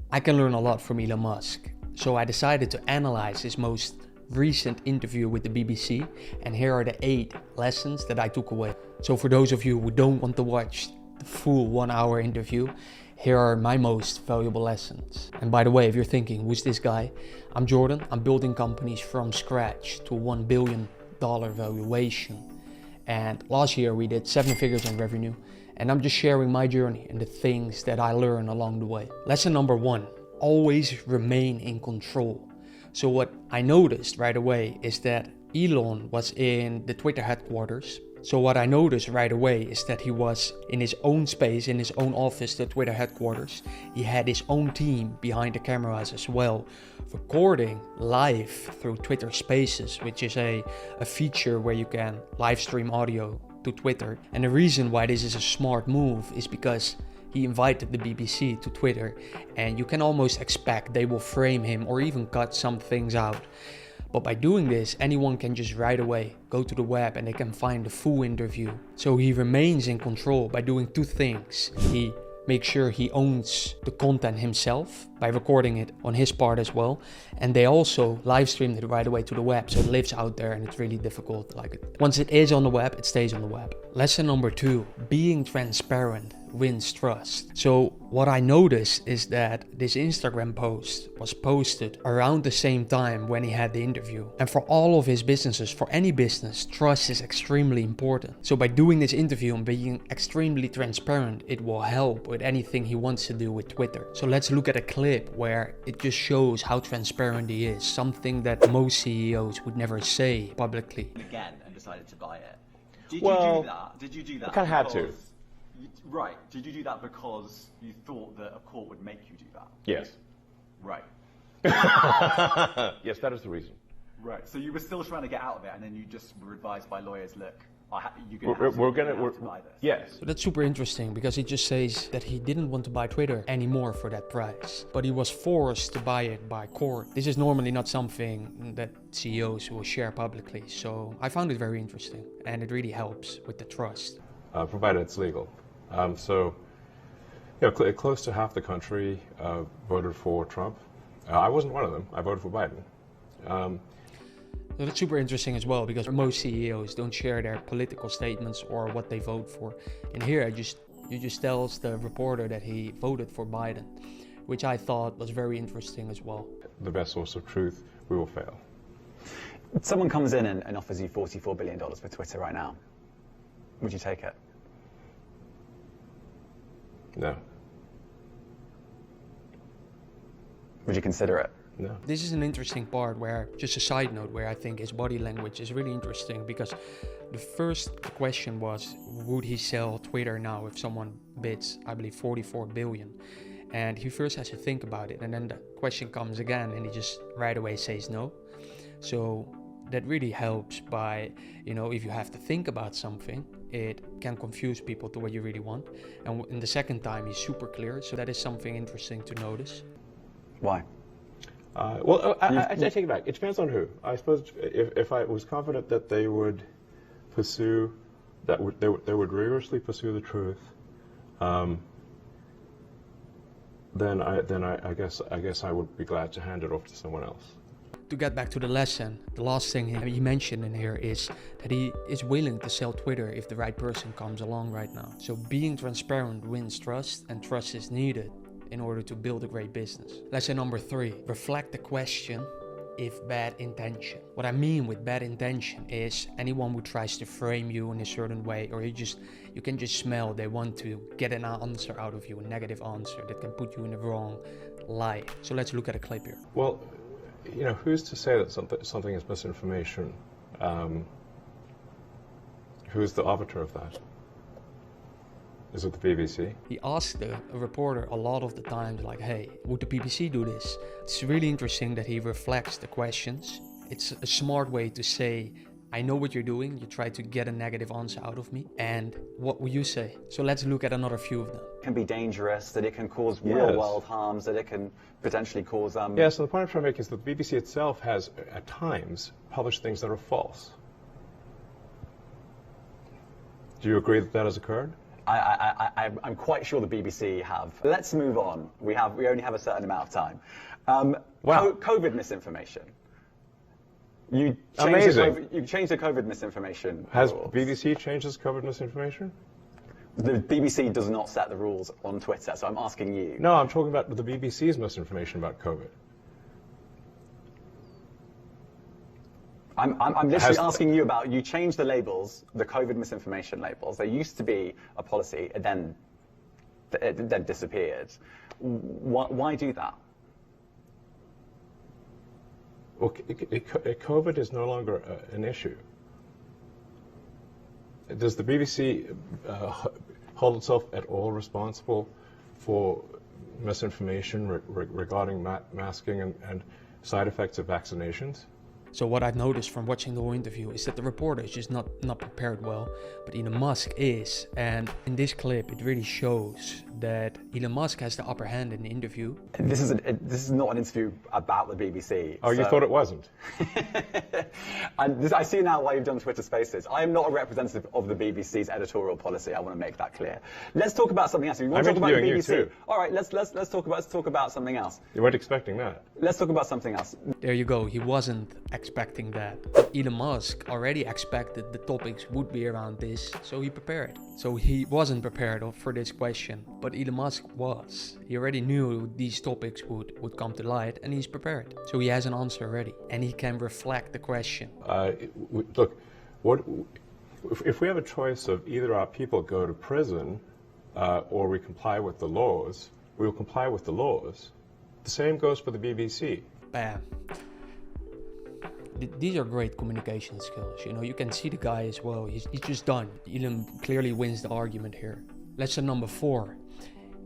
I can learn a lot from Elon Musk, so I decided to analyze his most recent interview with the BBC, and here are the 8 lessons that I took away. So for those of you who don't want to watch the full 1-hour interview, here are my most valuable lessons. And by the way, if you're thinking, who's this guy? I'm Jordan. I'm building companies from scratch to $1 billion valuation. And last year we did 7 figures in revenue. And I'm just sharing my journey and the things that I learned along the way. Lesson number 1, always remain in control. So what I noticed right away is that Elon was in the Twitter headquarters. So what I noticed right away is that he was in his own space, in his own office, the Twitter headquarters. He had his own team behind the cameras as well, recording live through Twitter Spaces, which is a feature where you can live stream audio to Twitter. And the reason why this is a smart move is because he invited the BBC to Twitter, and you can almost expect they will frame him or even cut some things out. But by doing this, anyone can just right away go to the web and they can find the full interview. So he remains in control by doing 2 things. He makes sure he owns the content himself by recording it on his part as well. And they also live streamed it right away to the web. So it lives out there and it's really difficult. Once it is on the web, it stays on the web. Lesson number 2, being transparent wins trust. So what I noticed is that this Instagram post was posted around the same time when he had the interview. And for all of his businesses, for any business, trust is extremely important. So by doing this interview and being extremely transparent, it will help with anything he wants to do with Twitter. So let's look at a clip where it just shows how transparent he is, something that most CEOs would never say publicly. Again, and decided to buy it. Did you do that? Did you do that? I kind of had to. Right. Did you do that because you thought that a court would make you do that? Yes. Right. Yes, that is the reason. Right. So you were still trying to get out of it, and then you just were advised by lawyers, look, we're going to buy this. Yes. So that's super interesting because he just says that he didn't want to buy Twitter anymore for that price, but he was forced to buy it by court. This is normally not something that CEOs will share publicly. So I found it very interesting, and it really helps with the trust. Provided it's legal. Close to half the country voted for Trump. I wasn't one of them. I voted for Biden. So that's super interesting as well because most CEOs don't share their political statements or what they vote for. And here, you just tells the reporter that he voted for Biden, which I thought was very interesting as well. The best source of truth, we will fail. Someone comes in and offers you $44 billion for Twitter right now. Would you take it? No. Would you consider it? No. This is an interesting part where, just a side note, where I think his body language is really interesting because the first question was, would he sell Twitter now if someone bids, I believe, 44 billion? And he first has to think about it, and then the question comes again and he just right away says no. So that really helps by, if you have to think about something, it can confuse people to what you really want. And in the second time, he's super clear. So that is something interesting to notice. Why? I take it back. It depends on who. I suppose if I was confident that they would pursue, they would rigorously pursue the truth, then I guess I would be glad to hand it off to someone else. To get back to the lesson, the last thing he mentioned in here is that he is willing to sell Twitter if the right person comes along right now. So being transparent wins trust, and trust is needed in order to build a great business. Lesson number 3, reflect the question if bad intention. What I mean with bad intention is anyone who tries to frame you in a certain way, or you can just smell they want to get an answer out of you, a negative answer that can put you in the wrong light. So let's look at a clip here. Well, who's to say that something is misinformation? Who's the arbiter of that? Is it the BBC? He asked a reporter a lot of the times, like, hey, would the BBC do this? It's really interesting that he reflects the questions. It's a smart way to say, I know what you're doing. You try to get a negative answer out of me. And what will you say? So let's look at another few of them. It can be dangerous, that it can cause real world harms, that it can potentially cause... Yeah, so the point I'm trying to make is that the BBC itself has, at times, published things that are false. Do you agree that that has occurred? I'm quite sure the BBC have. Let's move on. We only have a certain amount of time. Wow. COVID misinformation. You changed the COVID misinformation Has rules. BBC changed its COVID misinformation? The BBC does not set the rules on Twitter, so I'm asking you. No, I'm talking about the BBC's misinformation about COVID. I'm literally asking you about, you changed the labels, the COVID misinformation labels. There used to be a policy, it then disappeared. Why do that? Well, COVID is no longer an issue. Does the BBC hold itself at all responsible for misinformation regarding masking and side effects of vaccinations? So what I've noticed from watching the whole interview is that the reporter is just not prepared well, but Elon Musk is. And in this clip, it really shows that Elon Musk has the upper hand in the interview. This is not an interview about the BBC. Oh, so. You thought it wasn't? I see now why you've done Twitter Spaces. I am not a representative of the BBC's editorial policy. I want to make that clear. Let's talk about something else. You want to talk about the BBC? You too. All right, let's talk about something else. You weren't expecting that. Let's talk about something else. There you go. He wasn't expecting that. Elon Musk already expected the topics would be around this, so he prepared. So he wasn't prepared for this question, but Elon Musk was. He already knew these topics would come to light, and he's prepared. So he has an answer ready, and he can reflect the question. Look, if we have a choice of either our people go to prison or we comply with the laws, we will comply with the laws. The same goes for the BBC. Bam. These are great communication skills, you know, you can see the guy as well, he's just done. Elon clearly wins the argument here. Lesson number 4,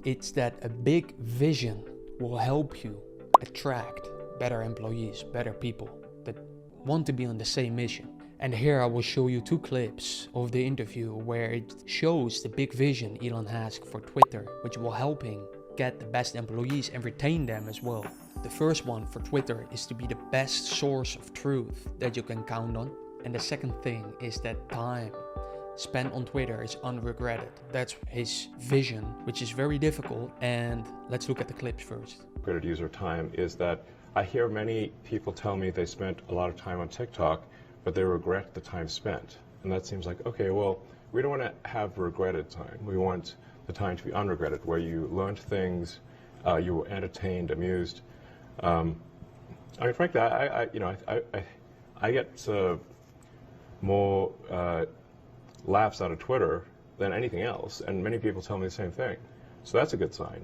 it's that a big vision will help you attract better employees, better people that want to be on the same mission. And here I will show you 2 clips of the interview where it shows the big vision Elon has for Twitter, which will help him get the best employees and retain them as well. The first one for Twitter is to be the best source of truth that you can count on. And the second thing is that time spent on Twitter is unregretted. That's his vision, which is very difficult. And let's look at the clips first. Regretted user time is that I hear many people tell me they spent a lot of time on TikTok, but they regret the time spent. And that seems like, okay, well, we don't want to have regretted time. We want the time to be unregretted, where you learned things, you were entertained, amused. I mean, frankly, I get more laughs out of Twitter than anything else, and many people tell me the same thing. So that's a good sign.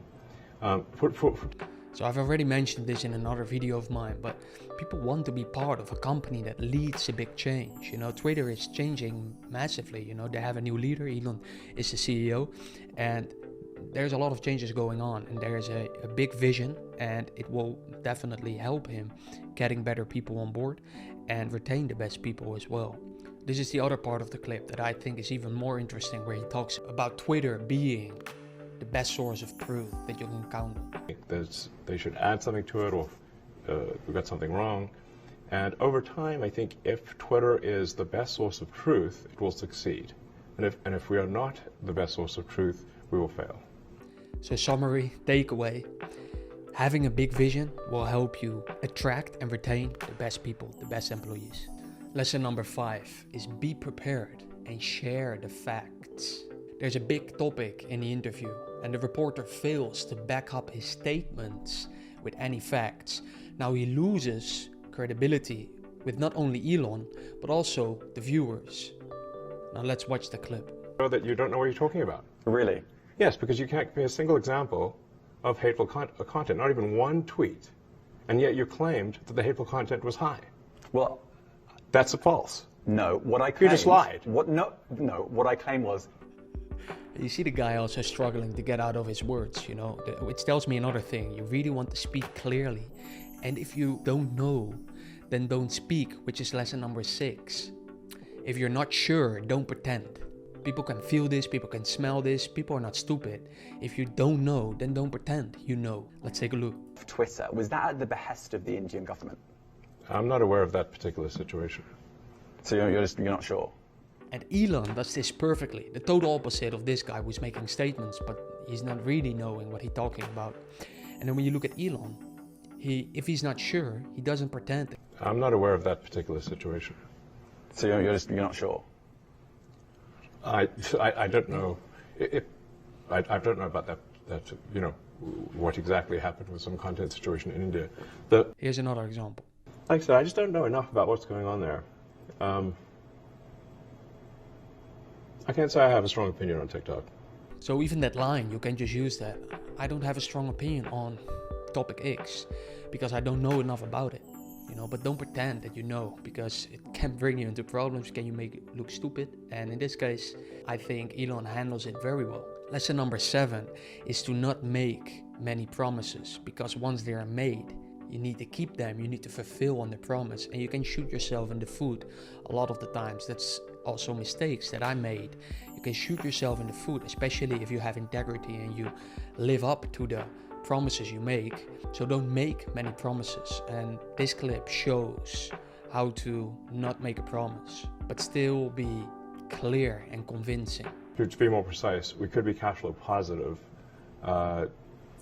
So I've already mentioned this in another video of mine, but people want to be part of a company that leads a big change. You know, Twitter is changing massively. You know, they have a new leader, Elon is the CEO, and there's a lot of changes going on, and there's a big vision, and it will definitely help him getting better people on board and retain the best people as well. This is the other part of the clip that I think is even more interesting, where he talks about Twitter being the best source of truth that you can count on. They should add something to it, or we got something wrong. And over time, I think if Twitter is the best source of truth, it will succeed. And if we are not the best source of truth, we will fail. So summary, takeaway, having a big vision will help you attract and retain the best people, the best employees. Lesson number 5 is be prepared and share the facts. There's a big topic in the interview, and the reporter fails to back up his statements with any facts. Now he loses credibility with not only Elon, but also the viewers. Now let's watch the clip. Know that you don't know what you're talking about. Really? Yes, because you can't give me a single example of hateful content, not even one tweet, and yet you claimed that the hateful content was high. Well, that's false. No, what I claimed... You just lied. What I claimed was... You see the guy also struggling to get out of his words, you know, which tells me another thing. You really want to speak clearly. And if you don't know, then don't speak, which is lesson number 6. If you're not sure, don't pretend. People can feel this, people can smell this, people are not stupid. If you don't know, then don't pretend you know. Let's take a look. Twitter, was that at the behest of the Indian government? I'm not aware of that particular situation. So you're not sure? And Elon does this perfectly, the total opposite of this guy who's making statements, but he's not really knowing what he's talking about. And then when you look at Elon, if he's not sure, he doesn't pretend. I'm not aware of that particular situation. So you're not sure? I don't know. I don't know about that, you know, what exactly happened with some content situation in India. Here's another example. Like I said, I just don't know enough about what's going on there. I can't say I have a strong opinion on TikTok. So even that line, you can just use that. I don't have a strong opinion on topic X because I don't know enough about it. You know, but don't pretend that you know, because it can bring you into problems. Can you make it look stupid? And in this case, I think Elon handles it very well. Lesson number 7 is to not make many promises, because once they are made, you need to keep them, you need to fulfill on the promise, and you can shoot yourself in the foot a lot of the times. That's also mistakes that I made. You can shoot yourself in the foot, especially if you have integrity and you live up to the promises you make. So don't make many promises, and this clip shows how to not make a promise but still be clear and convincing. To be more precise, we could be cash flow positive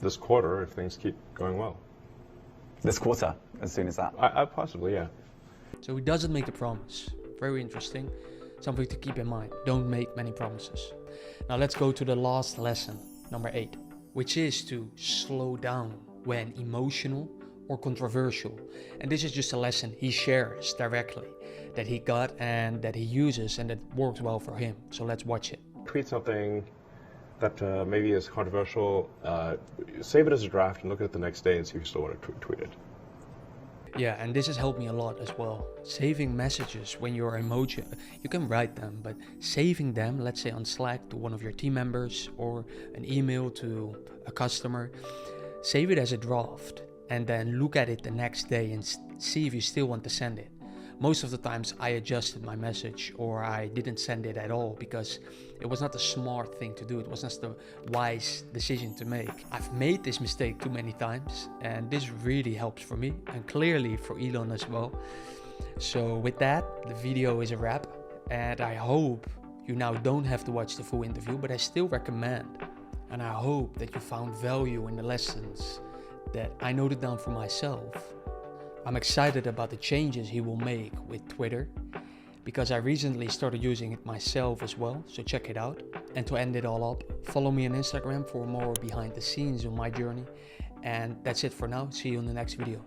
this quarter if things keep going well. This quarter, as soon as that? Possibly, yeah. So he doesn't make the promise. Very interesting. Something to keep in mind. Don't make many promises. Now let's go to the last lesson, number 8, which is to slow down when emotional or controversial. And this is just a lesson he shares directly that he got and that he uses and that works well for him. So let's watch it. Tweet something that maybe is controversial, save it as a draft and look at it the next day and see if you still want to tweet it. Yeah, and this has helped me a lot as well. Saving messages when you're emoji, you can write them, but saving them, let's say on Slack to one of your team members or an email to a customer, save it as a draft and then look at it the next day and see if you still want to send it. Most of the times I adjusted my message or I didn't send it at all because it was not the smart thing to do. It was not the wise decision to make. I've made this mistake too many times and this really helps for me and clearly for Elon as well. So with that, the video is a wrap and I hope you now don't have to watch the full interview, but I still recommend, and I hope that you found value in the lessons that I noted down for myself. I'm excited about the changes he will make with Twitter because I recently started using it myself as well, so check it out. And to end it all up, follow me on Instagram for more behind the scenes on my journey. And that's it for now. See you in the next video.